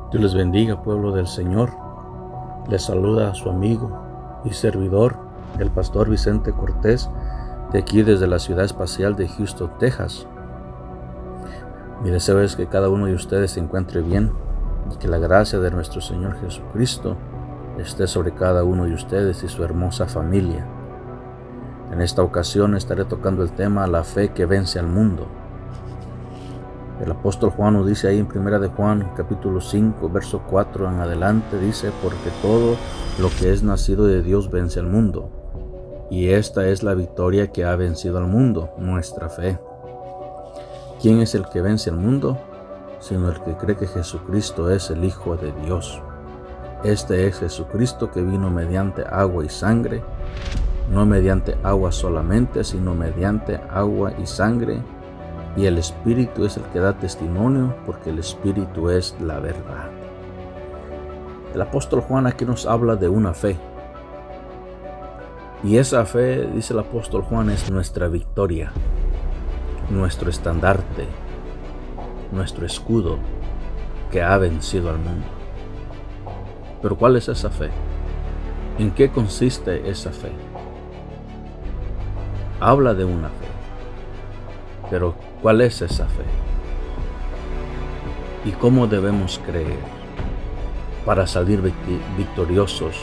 Dios les bendiga, pueblo del Señor. Les saluda a su amigo y servidor, el pastor Vicente Cortés, de aquí desde la ciudad espacial de Houston, Texas. Mi deseo es que cada uno de ustedes se encuentre bien y que la gracia de nuestro Señor Jesucristo esté sobre cada uno de ustedes y su hermosa familia. En esta ocasión estaré tocando el tema la fe que vence al mundo. El apóstol Juan nos dice ahí en 1 de Juan capítulo 5 verso 4 en adelante, dice: porque todo lo que es nacido de Dios vence al mundo, y esta es la victoria que ha vencido al mundo, nuestra fe. ¿Quién es el que vence al mundo? Sino el que cree que Jesucristo es el Hijo de Dios. Este es Jesucristo que vino mediante agua y sangre, no mediante agua solamente, sino mediante agua y sangre. Y el Espíritu es el que da testimonio, porque el Espíritu es la verdad. El apóstol Juan aquí nos habla de una fe. Y esa fe, dice el apóstol Juan, es nuestra victoria, nuestro estandarte, nuestro escudo que ha vencido al mundo. Pero ¿cuál es esa fe? ¿En qué consiste esa fe? Habla de una fe. Pero ¿cuál es esa fe? ¿Y cómo debemos creer para salir victoriosos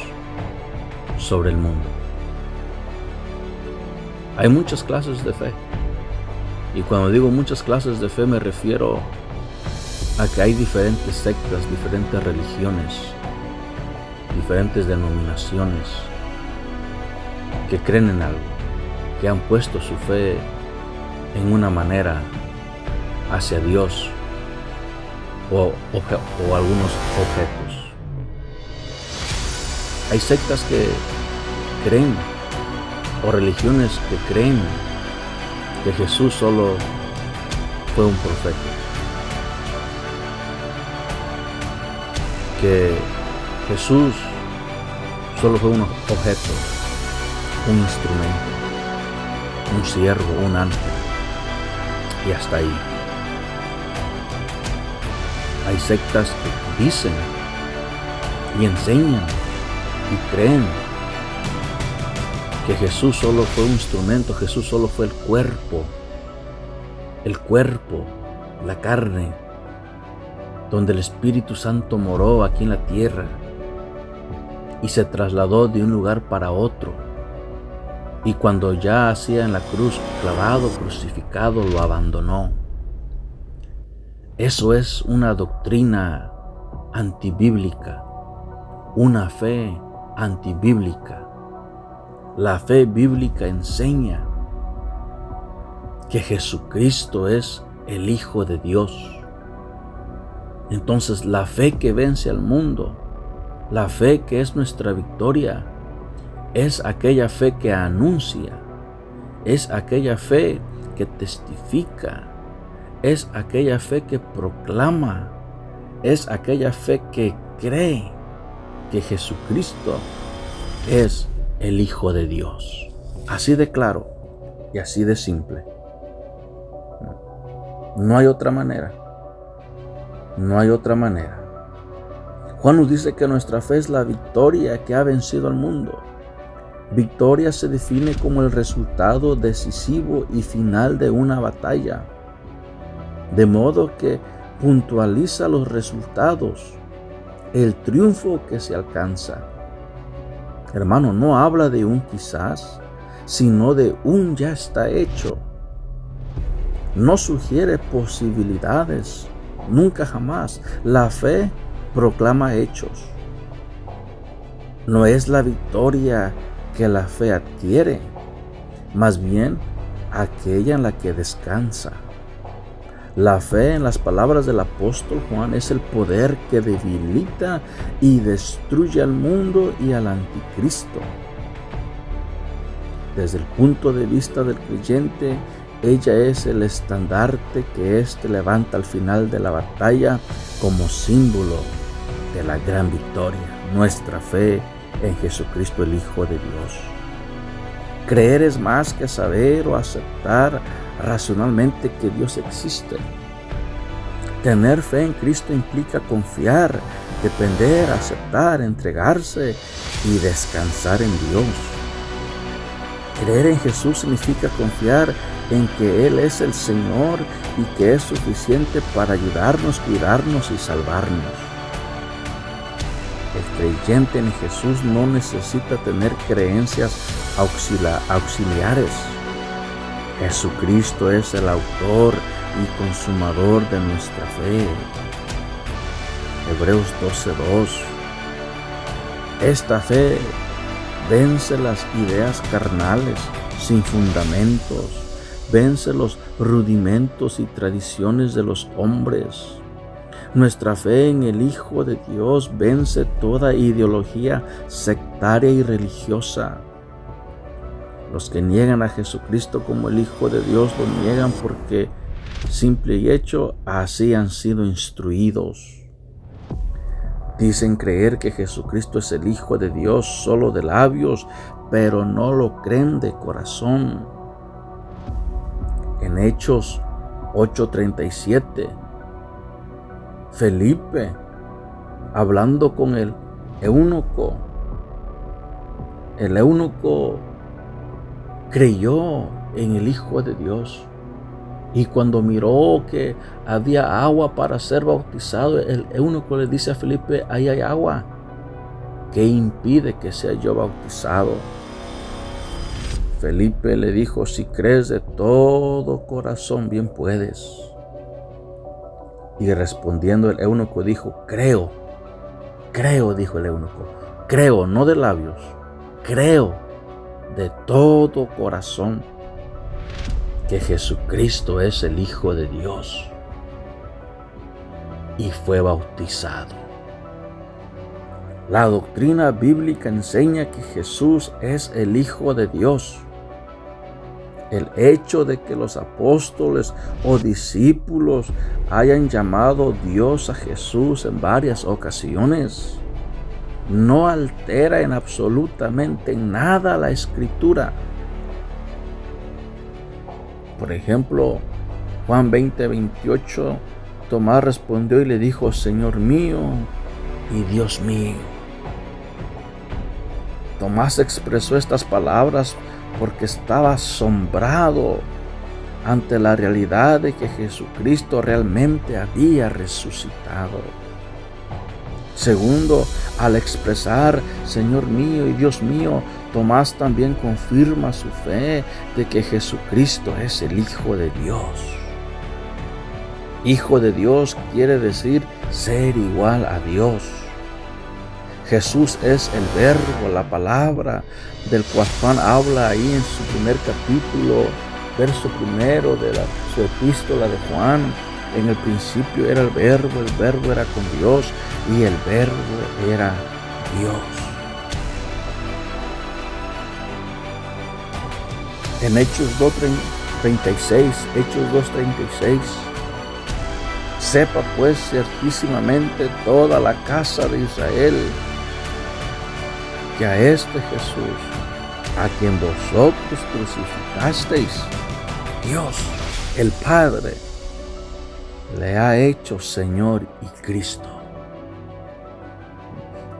sobre el mundo? Hay muchas clases de fe. Y cuando digo muchas clases de fe me refiero a que hay diferentes sectas, diferentes religiones, diferentes denominaciones que creen en algo, que han puesto su fe en una manera hacia Dios o algunos objetos. Hay sectas que creen o religiones que creen que Jesús solo fue un profeta, que Jesús solo fue un objeto, un instrumento, un siervo, un ángel. Y hasta ahí. Hay sectas que dicen y enseñan y creen que Jesús solo fue un instrumento, Jesús solo fue el cuerpo, la carne, donde el Espíritu Santo moró aquí en la tierra y se trasladó de un lugar para otro. Y cuando ya hacía en la cruz, clavado, crucificado, lo abandonó. Eso es una doctrina antibíblica, una fe antibíblica. La fe bíblica enseña que Jesucristo es el Hijo de Dios. Entonces, la fe que vence al mundo, la fe que es nuestra victoria, es aquella fe que anuncia, es aquella fe que testifica, es aquella fe que proclama, es aquella fe que cree que Jesucristo es el Hijo de Dios. Así de claro y así de simple. No hay otra manera. No hay otra manera. Juan nos dice que nuestra fe es la victoria que ha vencido al mundo. Victoria se define como el resultado decisivo y final de una batalla, de modo que puntualiza los resultados, el triunfo que se alcanza. Hermano, no habla de un quizás, sino de un ya está hecho. No sugiere posibilidades, nunca jamás. La fe proclama hechos. No es la victoria que la fe adquiere, más bien aquella en la que descansa. La fe, en las palabras del apóstol Juan, es el poder que debilita y destruye al mundo y al anticristo. Desde el punto de vista del creyente, ella es el estandarte que éste levanta al final de la batalla como símbolo de la gran victoria, nuestra fe en Jesucristo, el Hijo de Dios. Creer es más que saber o aceptar racionalmente que Dios existe. Tener fe en Cristo implica confiar, depender, aceptar, entregarse y descansar en Dios. Creer en Jesús significa confiar en que Él es el Señor y que es suficiente para ayudarnos, cuidarnos y salvarnos. El creyente en Jesús no necesita tener creencias auxiliares. Jesucristo es el autor y consumador de nuestra fe. Hebreos 12:2. Esta fe vence las ideas carnales sin fundamentos, vence los rudimentos y tradiciones de los hombres. Nuestra fe en el Hijo de Dios vence toda ideología sectaria y religiosa. Los que niegan a Jesucristo como el Hijo de Dios lo niegan porque, simple y hecho, así han sido instruidos. Dicen creer que Jesucristo es el Hijo de Dios solo de labios, pero no lo creen de corazón. En Hechos 8:37, Felipe, hablando con el eunuco creyó en el Hijo de Dios. Y cuando miró que había agua para ser bautizado, el eunuco le dice a Felipe: ahí hay agua. ¿Qué impide que sea yo bautizado? Felipe le dijo: si crees de todo corazón, bien puedes. Y respondiendo el eunuco dijo: creo, dijo el eunuco, creo, no de labios, creo de todo corazón que Jesucristo es el Hijo de Dios. Y fue bautizado. La doctrina bíblica enseña que Jesús es el Hijo de Dios. El hecho de que los apóstoles o discípulos hayan llamado Dios a Jesús en varias ocasiones no altera en absolutamente nada la Escritura. Por ejemplo, Juan 20:28, Tomás respondió y le dijo: Señor mío y Dios mío. Tomás expresó estas palabras porque estaba asombrado ante la realidad de que Jesucristo realmente había resucitado. Segundo, al expresar Señor mío y Dios mío, Tomás también confirma su fe de que Jesucristo es el Hijo de Dios. Hijo de Dios quiere decir ser igual a Dios. Jesús es el verbo, la palabra del cual Juan habla ahí en su primer capítulo, verso 1 de su epístola de Juan. En el principio era el verbo era con Dios y el verbo era Dios. En Hechos 2:36, sepa pues ciertísimamente toda la casa de Israel que a este Jesús, a quien vosotros crucificasteis, Dios, el Padre, le ha hecho Señor y Cristo.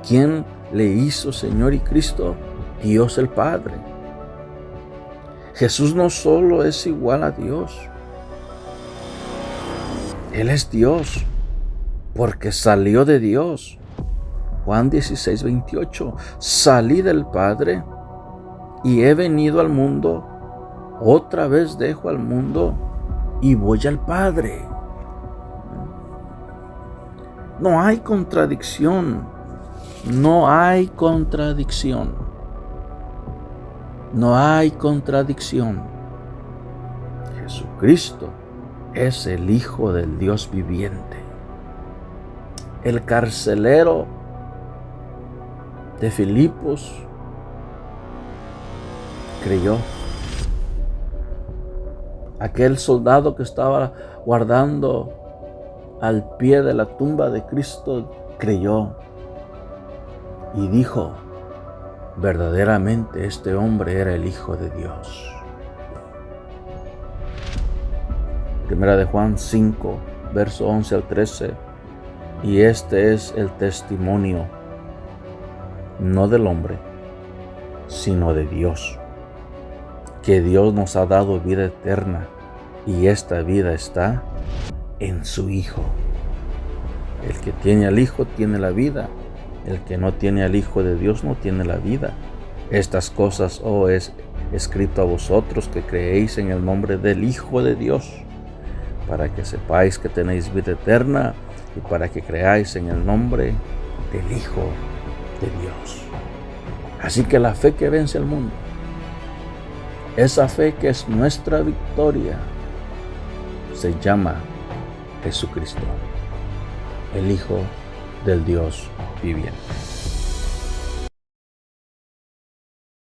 ¿Quién le hizo Señor y Cristo? Dios el Padre. Jesús no solo es igual a Dios, Él es Dios, porque salió de Dios. Juan 16:28, salí del Padre y he venido al mundo, otra vez dejo al mundo y voy al Padre. No hay contradicción, no hay contradicción, no hay contradicción. Jesucristo es el Hijo del Dios viviente. El carcelero de Filipos creyó. Aquel soldado que estaba guardando al pie de la tumba de Cristo creyó y dijo: verdaderamente este hombre era el Hijo de Dios. Primera de Juan 5, verso 11 al 13. Y este es el testimonio, no del hombre, sino de Dios, que Dios nos ha dado vida eterna, y esta vida está en su Hijo. El que tiene al Hijo tiene la vida. El que no tiene al Hijo de Dios no tiene la vida. Estas cosas os he escrito a vosotros que creéis en el nombre del Hijo de Dios, para que sepáis que tenéis vida eterna y para que creáis en el nombre del Hijo de Dios. Así que la fe que vence al mundo, esa fe que es nuestra victoria, se llama Jesucristo, el Hijo del Dios viviente.